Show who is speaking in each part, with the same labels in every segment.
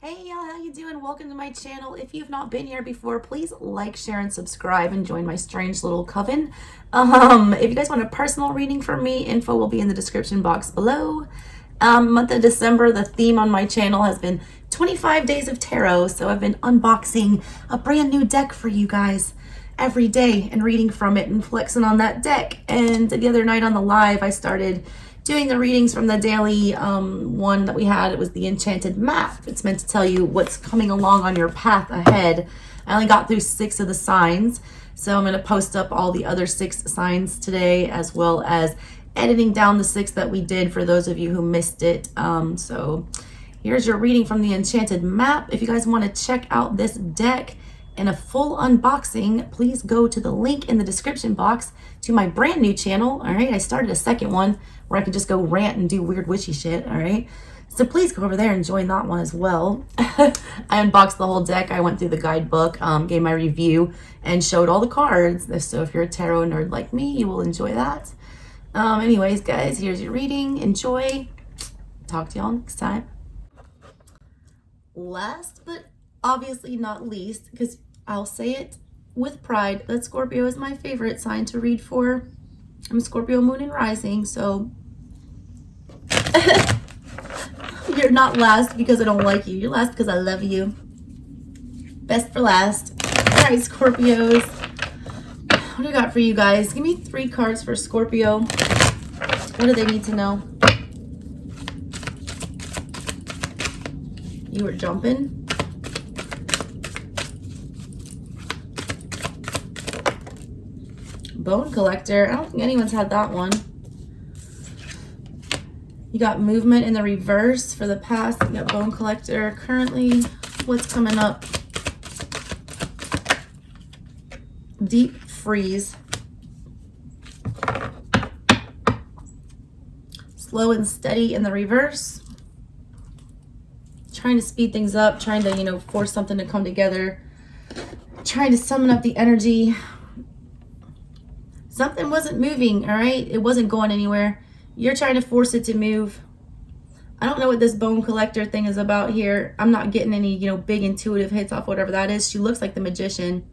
Speaker 1: Hey y'all, how you doing? Welcome to my channel. If you've not been here before, please like, share, and subscribe and join my strange little coven. If you guys want a personal reading from me, info will be in the description box below. Month of December, the theme on my channel has been 25 days of tarot. So I've been unboxing a brand new deck for you guys every day and reading from it and flexing on that deck. And the other night on the live, I started doing the readings from the daily one that we had. It was the enchanted map. It's meant to tell you what's coming along on your path ahead. I only got through 6 of the signs, so I'm going to post up all the other 6 signs today, as well as editing down the 6 that we did for those of you who missed it. So here's your reading from the enchanted map. If you guys want to check out this deck and a full unboxing, please go to the link in the description box to my brand new channel. All right, I started a second one where I could just go rant and do weird witchy shit. All right, so please go over there and join that one as well. I unboxed the whole deck. I went through the guidebook, gave my review, and showed all the cards. So if you're a tarot nerd like me, you will enjoy that. Anyways, guys, here's your reading. Enjoy. Talk to y'all next time. Last but obviously not least, because I'll say it with pride, that Scorpio is my favorite sign to read for. I'm Scorpio moon and rising, so you're not last because I don't like you. You're last because I love you. Best for last. All right, Scorpios. What do I got for you guys? Give me 3 cards for Scorpio. What do they need to know? You were jumping. Bone collector. I don't think anyone's had that one. You got movement in the reverse for the past. You got bone collector. Currently, what's coming up? Deep freeze. Slow and steady in the reverse. Trying to speed things up, trying to, force something to come together. Trying to summon up the energy. Something wasn't moving, all right? It wasn't going anywhere. You're trying to force it to move. I don't know what this bone collector thing is about here. I'm not getting any, big intuitive hits off whatever that is. She looks like the magician.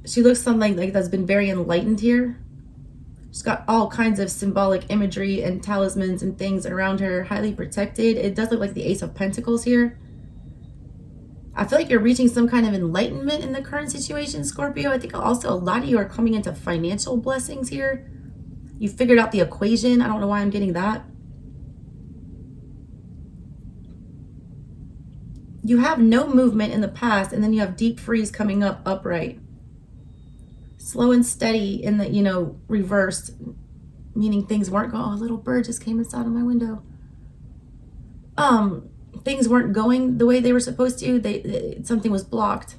Speaker 1: She looks something like that's been very enlightened here. She's got all kinds of symbolic imagery and talismans and things around her, highly protected. It does look like the Ace of Pentacles here. I feel like you're reaching some kind of enlightenment in the current situation, Scorpio. I think also a lot of you are coming into financial blessings here. You figured out the equation. I don't know why I'm getting that. You have no movement in the past, and then you have deep freeze coming up upright. Slow and steady in the, reversed, meaning things weren't going. Oh, a little bird just came inside of my window. Things weren't going the way they were supposed to. Something was blocked.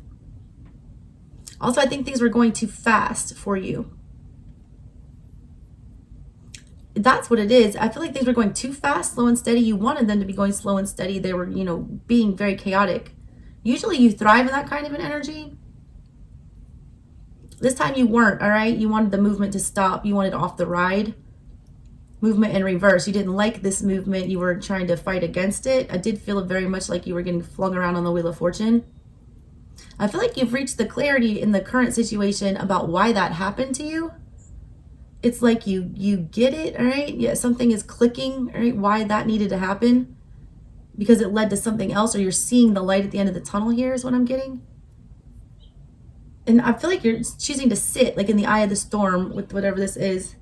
Speaker 1: Also, I think things were going too fast for you. That's what it is. I feel like things were going too fast, slow and steady. You wanted them to be going slow and steady. They were, being very chaotic. Usually you thrive in that kind of an energy. This time you weren't, all right? You wanted the movement to stop. You wanted off the ride. Movement in reverse. You didn't like this movement. You were trying to fight against it. I did feel very much like you were getting flung around on the Wheel of Fortune. I feel like you've reached the clarity in the current situation about why that happened to you. It's like you get it, all right? Yeah, something is clicking, all right? Why that needed to happen. Because it led to something else, or you're seeing the light at the end of the tunnel here is what I'm getting. And I feel like you're choosing to sit like in the eye of the storm with whatever this is.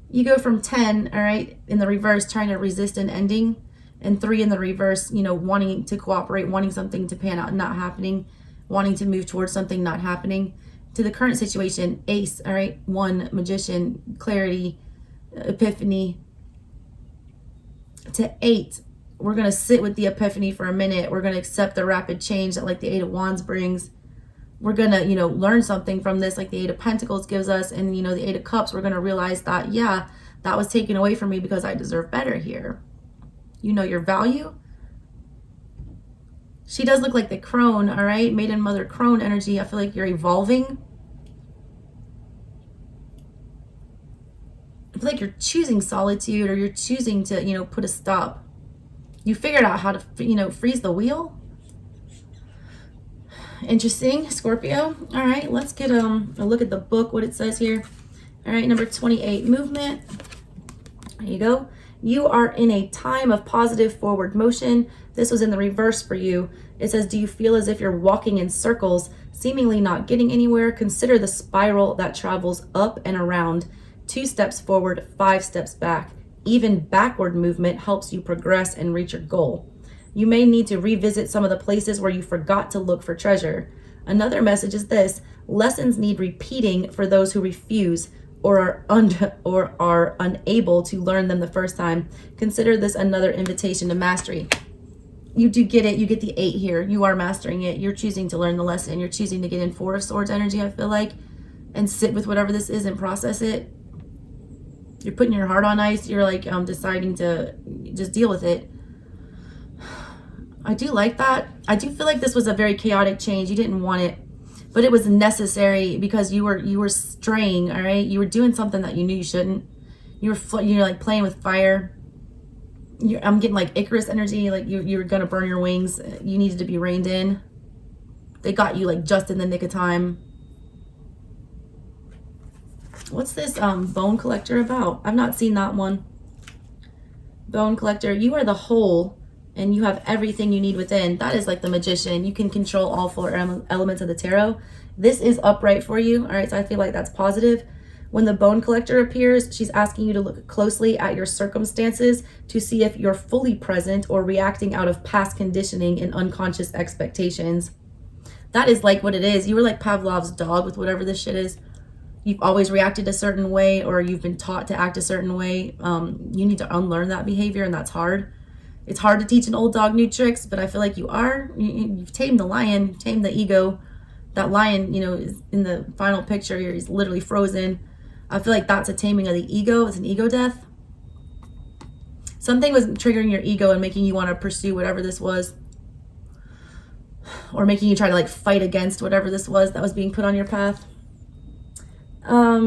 Speaker 1: You go from 10, all right, in the reverse, trying to resist an ending, and 3 in the reverse, wanting to cooperate, wanting something to pan out, not happening, wanting to move towards something, not happening. To the current situation, Ace, all right, 1, magician, clarity, epiphany. To 8, we're going to sit with the epiphany for a minute. We're going to accept the rapid change that like the 8 of Wands brings. We're going to, learn something from this, like the 8 of Pentacles gives us. And, the 8 of Cups, we're going to realize that, yeah, that was taken away from me because I deserve better here. You know your value. She does look like the crone, all right? Maiden Mother crone energy. I feel like you're evolving. I feel like you're choosing solitude, or you're choosing to, put a stop. You figured out how to, you know, freeze the wheel. Interesting, Scorpio. All right, let's get a look at the book, what it says here. All right, number 28, movement. There you go. You are in a time of positive forward motion. This was in the reverse for you. It says, do you feel as if you're walking in circles, seemingly not getting anywhere? Consider the spiral that travels up and around. 2 steps forward, 5 steps back. Even backward movement helps you progress and reach your goal. You may need to revisit some of the places where you forgot to look for treasure. Another message is this: lessons need repeating for those who refuse or are unable to learn them the first time. Consider this another invitation to mastery. You do get it. You get the 8 here. You are mastering it. You're choosing to learn the lesson. You're choosing to get in 4 of Swords energy, I feel like, and sit with whatever this is and process it. You're putting your heart on ice. You're like deciding to just deal with it. I do like that. I do feel like this was a very chaotic change. You didn't want it, but it was necessary because you were straying. All right, you were doing something that you knew you shouldn't. You're like playing with fire. I'm getting like Icarus energy. Like you were gonna burn your wings. You needed to be reined in. They got you like just in the nick of time. What's this bone collector about? I've not seen that one. Bone collector, you are the whole and you have everything you need within. That is like the magician. You can control all 4 elements of the tarot. This is upright for you. All right, so I feel like that's positive. When the bone collector appears, she's asking you to look closely at your circumstances to see if you're fully present or reacting out of past conditioning and unconscious expectations. That is like what it is. You were like Pavlov's dog with whatever this shit is. You've always reacted a certain way, or you've been taught to act a certain way. You need to unlearn that behavior, and that's hard. It's hard to teach an old dog new tricks, but I feel like you've tamed the lion, tamed the ego. That lion, you know, is in the final picture here. He's literally frozen. I feel like that's a taming of the ego. It's an ego death. Something was triggering your ego and making you want to pursue whatever this was, or making you try to like fight against whatever this was that was being put on your path.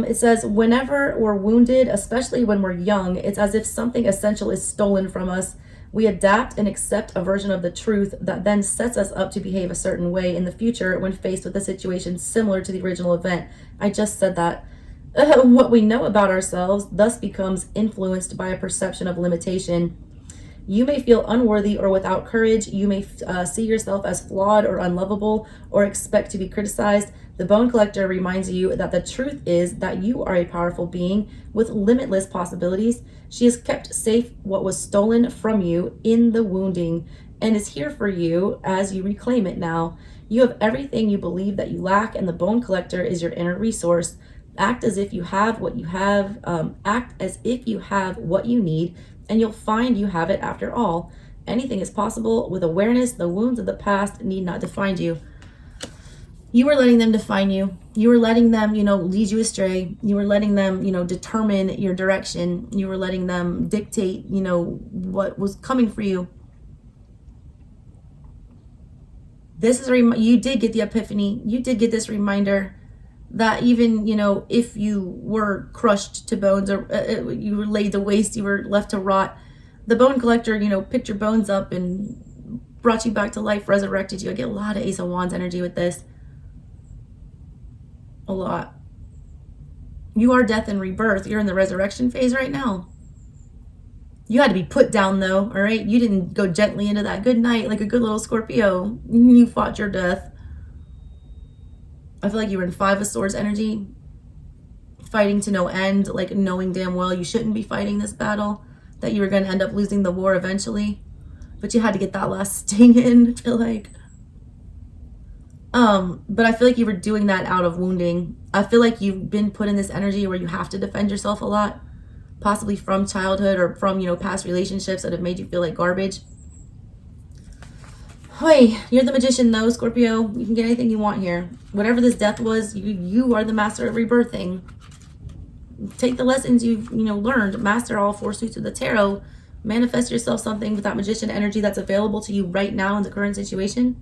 Speaker 1: It says, whenever we're wounded, especially when we're young, it's as if something essential is stolen from us. We adapt and accept a version of the truth that then sets us up to behave a certain way in the future when faced with a situation similar to the original event. I just said that. What we know about ourselves thus becomes influenced by a perception of limitation. You may feel unworthy or without courage. You may see yourself as flawed or unlovable or expect to be criticized. The bone collector reminds you that the truth is that you are a powerful being with limitless possibilities. She has kept safe what was stolen from you in the wounding and is here for you as you reclaim it now. You have everything you believe that you lack, and the bone collector is your inner resource. Act as if you have what you have. Act as if you have what you need, and you'll find you have it after all. Anything is possible with awareness. The wounds of the past need not define you. You were letting them define you. You were letting them, lead you astray. You were letting them, determine your direction. You were letting them dictate, what was coming for you. This is you did get the epiphany. You did get this reminder that even, if you were crushed to bones or you were laid to waste, you were left to rot, the bone collector, picked your bones up and brought you back to life, resurrected you. I get a lot of Ace of Wands energy with this. A lot. You are death and rebirth. You're in the resurrection phase right now. You had to be put down though, all right? You didn't go gently into that good night like a good little Scorpio. You fought your death. I feel like you were in 5 of Swords energy, fighting to no end, like knowing damn well you shouldn't be fighting this battle, that you were going to end up losing the war eventually, but you had to get that last sting in, I feel like. But I feel like you were doing that out of wounding. I feel like you've been put in this energy where you have to defend yourself a lot, possibly from childhood or from, past relationships that have made you feel like garbage. Hey, you're the magician though, Scorpio. You can get anything you want here. Whatever this death was, you are the master of rebirthing. Take the lessons you've, learned, master all 4 suits of the tarot, manifest yourself something with that magician energy that's available to you right now in the current situation.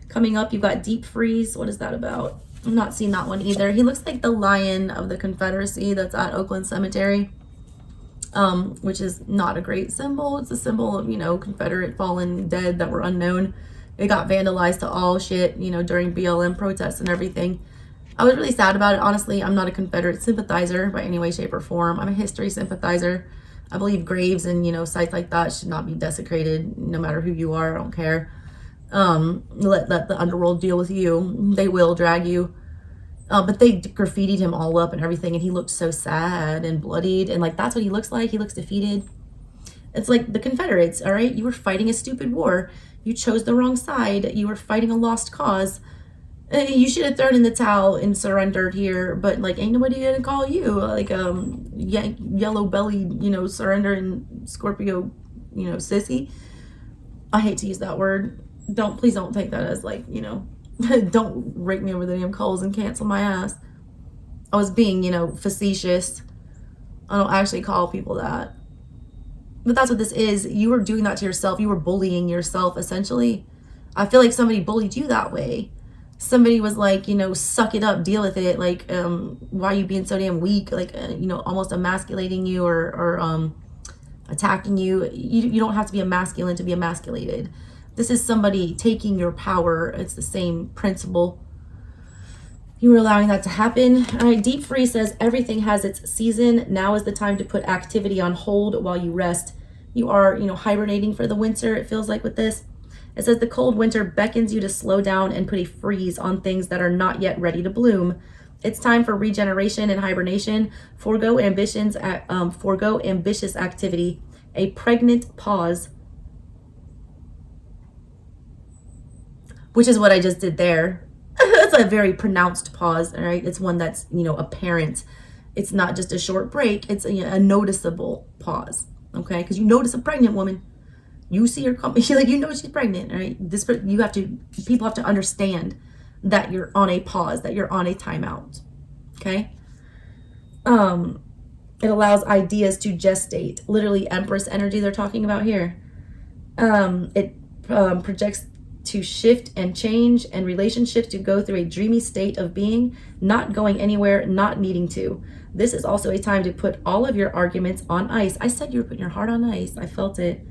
Speaker 1: Coming up, you've got Deep Freeze. What is that about? I've not seen that one either. He looks like the lion of the Confederacy that's at Oakland Cemetery. which is not a great symbol. It's a symbol of, Confederate fallen dead that were unknown. It got vandalized to all shit, during BLM protests and everything. I was really sad about it. Honestly, I'm not a Confederate sympathizer by any way, shape, or form. I'm a history sympathizer. I believe graves and, sites like that should not be desecrated, no matter who you are. I don't care. Let the underworld deal with you. They will drag you. But they graffitied him all up and everything, and he looked so sad and bloodied, and that's what he looks like. He looks defeated. It's like the Confederates, all right? You were fighting a stupid war. You chose the wrong side. You were fighting a lost cause. You should have thrown in the towel and surrendered here, but ain't nobody gonna call you yellow bellied, surrendering Scorpio, sissy. I hate to use that word. Please don't take that as don't rake me over the damn coals and cancel my ass. I was being, facetious. I don't actually call people that. But that's what this is. You were doing that to yourself. You were bullying yourself, essentially. I feel like somebody bullied you that way. Somebody was suck it up, deal with it. Why are you being so damn weak? Almost emasculating you or attacking you. You don't have to be a masculine to be emasculated. This is somebody taking your power. It's the same principle. You were allowing that to happen. All right, Deep Freeze says everything has its season. Now is the time to put activity on hold while you rest. You are, hibernating for the winter, it feels like with this. It says the cold winter beckons you to slow down and put a freeze on things that are not yet ready to bloom. It's time for regeneration and hibernation. Forgo ambitious activity. A pregnant pause. Which is what I just did there. It's a very pronounced pause, all right? It's one that's, apparent. It's not just a short break. It's a noticeable pause, okay? Because you notice a pregnant woman. You see her come, she's pregnant, all right? People have to understand that you're on a pause, that you're on a timeout, okay? It allows ideas to gestate. Literally Empress energy they're talking about here. It projects to shift and change, and relationships to go through a dreamy state of being, not going anywhere, not needing to. This is also a time to put all of your arguments on ice. I said you were putting your heart on ice. I felt it.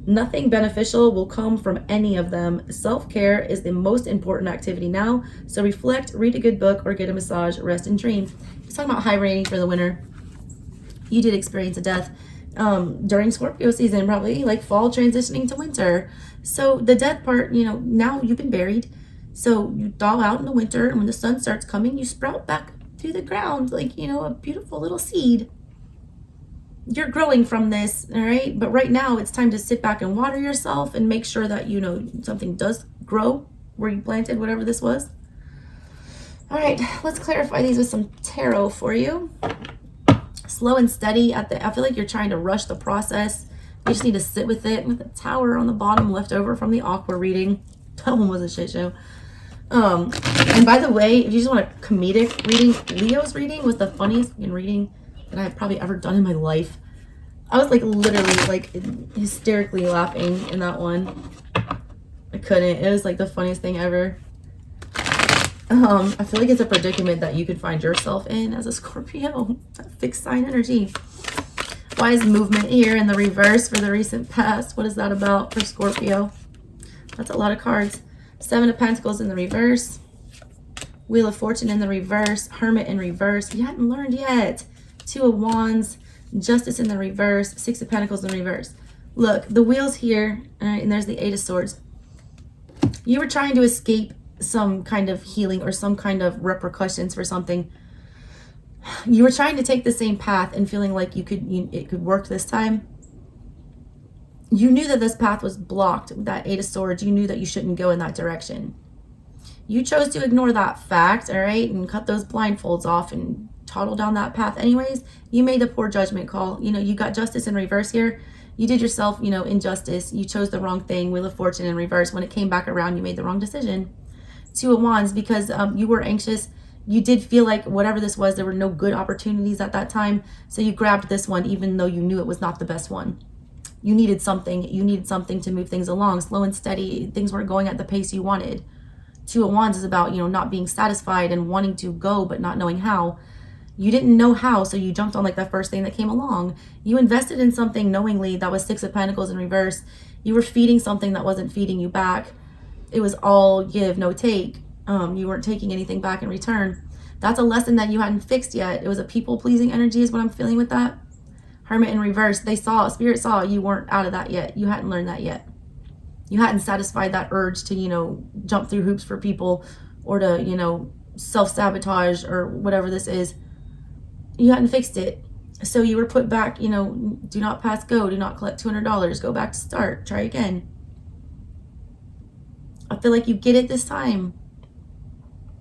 Speaker 1: Nothing beneficial will come from any of them. Self-care is the most important activity now. So reflect, read a good book, or get a massage, rest and dream. He's talking about hibernating for the winter. You did experience a death during Scorpio season, probably fall transitioning to winter. So the death part, now you've been buried. So you thaw out in the winter, and when the sun starts coming, you sprout back through the ground a beautiful little seed. You're growing from this, all right? But right now it's time to sit back and water yourself and make sure that, something does grow where you planted whatever this was. All right, let's clarify these with some tarot for you. Slow and steady I feel like you're trying to rush the process. You just need to sit with it, with the Tower on the bottom left over from the Aqua reading. That one was a shit show. And by the way, if you just want a comedic reading, Leo's reading was the funniest reading that I've probably ever done in my life. I was literally hysterically laughing in that one. I couldn't. It was the funniest thing ever. I feel like it's a predicament that you could find yourself in as a Scorpio. That fixed sign energy. Why is movement here in the reverse for the recent past? What is that about for Scorpio? That's a lot of cards. 7 of Pentacles in the reverse. Wheel of Fortune in the reverse. Hermit in reverse. You hadn't learned yet. 2 of Wands. Justice in the reverse. 6 of Pentacles in reverse. Look, the wheel's here. All right, and there's the 8 of Swords. You were trying to escape some kind of healing or some kind of repercussions for something. You were trying to take the same path and feeling like it could work this time. You knew that this path was blocked with that 8 of Swords. You knew that you shouldn't go in that direction. You chose to ignore that fact, all right, and cut those blindfolds off and toddle down that path anyways. You made the poor judgment call. You got Justice in reverse here. You did yourself, injustice. You chose the wrong thing. Wheel of Fortune in reverse. When it came back around, you made the wrong decision. 2 of Wands, because you were anxious. You did feel like whatever this was, there were no good opportunities at that time. So you grabbed this one, even though you knew it was not the best one. You needed something. You needed something to move things along. Slow and steady. Things weren't going at the pace you wanted. 2 of Wands is about, not being satisfied and wanting to go, but not knowing how. You didn't know how, so you jumped on like the first thing that came along. You invested in something knowingly. That was Six of Pentacles in reverse. You were feeding something that wasn't feeding you back. It was all give, no take. You weren't taking anything back in return. That's a lesson that you hadn't fixed yet. It was a people-pleasing energy is what I'm feeling with that. Hermit in reverse. They saw, Spirit saw you weren't out of that yet. You hadn't learned that yet. You hadn't satisfied that urge to, you know, jump through hoops for people or to, you know, self-sabotage or whatever this is. You hadn't fixed it. So you were put back, you know, do not pass go, do not collect $200, go back to start, try again. I feel like you get it this time.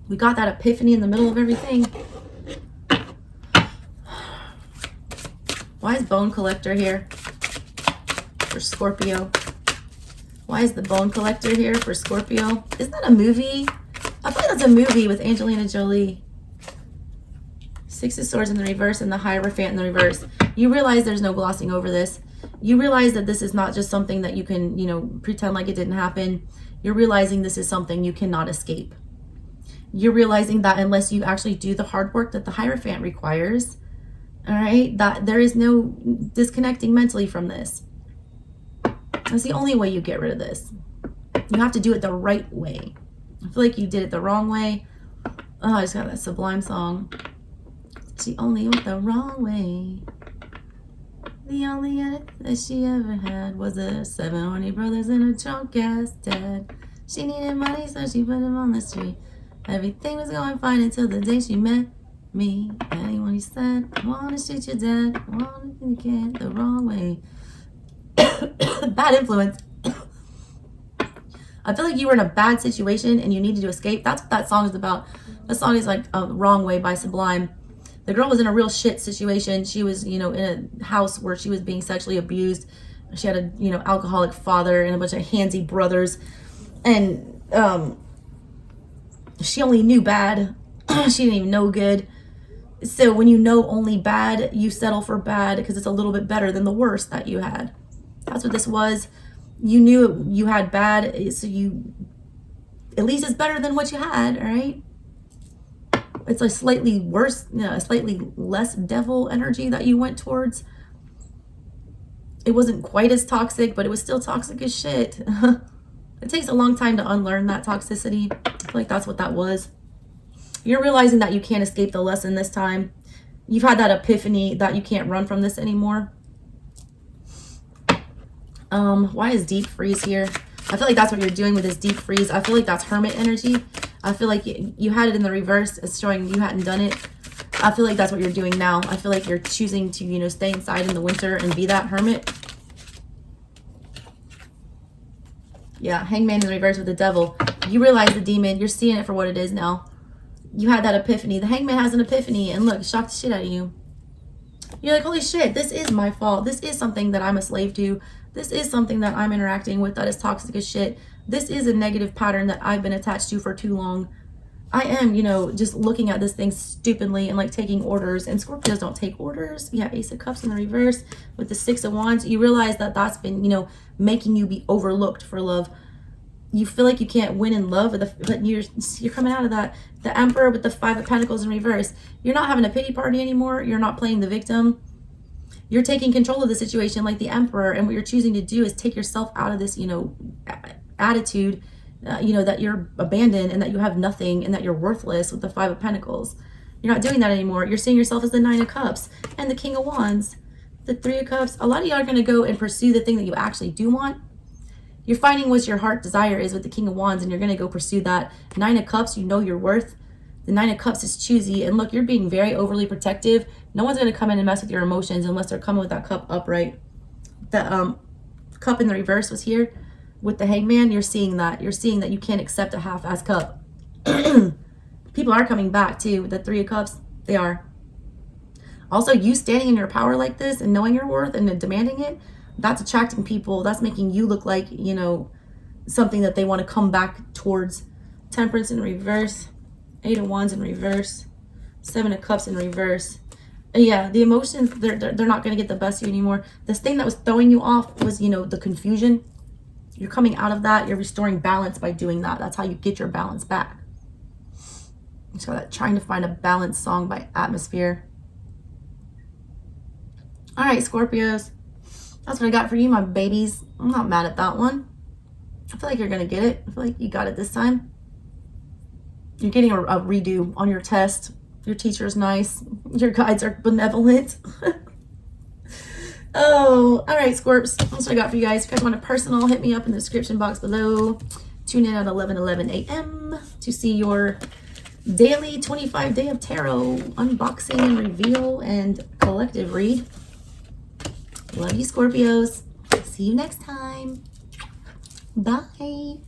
Speaker 1: We got that epiphany in the middle of everything. Why is Bone Collector here for Scorpio? Why is the Bone Collector here for Scorpio? Isn't that a movie? I feel like that's a movie with Angelina Jolie. Six of Swords in the reverse and the Hierophant in the reverse. You realize there's no glossing over this. You realize that this is not just something that you can, you know, pretend like it didn't happen. You're realizing this is something you cannot escape. You're realizing that unless you actually do the hard work that the Hierophant requires, all right, that there is no disconnecting mentally from this. That's the only way you get rid of this. You have to do it the right way. I feel like you did it the wrong way. Oh, I just got that Sublime song. She only went the wrong way. The only edit that she ever had was a 7 horny brothers and a drunk ass dad. She needed money, so she put him on the street. Everything was going fine until the day she met me. Anyone he said, I wanna shoot your dad, I wanna think it the wrong way. Bad influence. I feel like you were in a bad situation and you needed to escape. That's what that song is about. That song is like Wrong Way by Sublime. The girl was in a real shit situation. She was, you know, in a house where she was being sexually abused. She had a, you know, alcoholic father and a bunch of handsy brothers. And she only knew bad. She didn't even know good. So when you know only bad, you settle for bad because it's a little bit better than the worst that you had. That's what this was. You knew you had bad, so you, at least it's better than what you had, all right? It's a slightly worse, you know, a slightly less devil energy that you went towards. It wasn't quite as toxic, but it was still toxic as shit. It takes a long time to unlearn that toxicity. I feel like that's what that was. You're realizing that you can't escape the lesson this time. You've had that epiphany that you can't run from this anymore. Why is deep freeze here? I feel like that's what you're doing with this deep freeze. I feel like that's hermit energy. I feel like you had it in the reverse. It's showing you hadn't done it. I feel like that's what you're doing now. I feel like you're choosing to, you know, stay inside in the winter and be that hermit. Yeah, Hangman in the reverse with the devil. You realize the demon. You're seeing it for what it is now. You had that epiphany. The Hangman has an epiphany and look, shocked the shit out of you. You're like, holy shit, this is my fault. This is something that I'm a slave to. This is something that I'm interacting with that is toxic as shit. This is a negative pattern that I've been attached to for too long. I am, you know, just looking at this thing stupidly and like taking orders. And Scorpios don't take orders. Yeah, Ace of Cups in the reverse with the Six of Wands. You realize that that's been, you know, making you be overlooked for love. You feel like you can't win in love, but you're coming out of that. The Emperor with the Five of Pentacles in reverse. You're not having a pity party anymore. You're not playing the victim. You're taking control of the situation like the Emperor. And what you're choosing to do is take yourself out of this, you know, attitude, you know, that you're abandoned and that you have nothing and that you're worthless with the Five of Pentacles. You're not doing that anymore. You're seeing yourself as the Nine of Cups and the King of Wands, the Three of Cups. A lot of y'all are going to go and pursue the thing that you actually do want. You're finding what your heart desire is with the King of Wands, and you're going to go pursue that. Nine of Cups, you know your worth. The Nine of Cups is choosy. And look, you're being very overly protective. No one's going to come in and mess with your emotions unless they're coming with that cup upright. The cup in the reverse was here with the Hangman. You're seeing that. You're seeing that you can't accept a half-ass cup. People are coming back too. The Three of Cups, they are. Also, you standing in your power like this and knowing your worth and demanding it, that's attracting people. That's making you look like, you know, something that they want to come back towards. Temperance in reverse. Eight of Wands in reverse. Seven of Cups in reverse. Yeah, the emotions, they're not going to get the best of you anymore. This thing that was throwing you off was, you know, the confusion. You're coming out of that. You're restoring balance by doing that. That's how you get your balance back. So that Trying to Find a Balanced song by Atmosphere. All right, Scorpios. That's what I got for you, my babies. I'm not mad at that one. I feel like you're going to get it. I feel like you got it this time. You're getting a redo on your test. Your teacher is nice. Your guides are benevolent. Oh, all right, Scorps. That's what I got for you guys. If you guys want a personal, hit me up in the description box below. Tune in at 11:11 a.m. to see your daily 25 day of tarot unboxing and reveal and collective read. Love you, Scorpios. See you next time. Bye.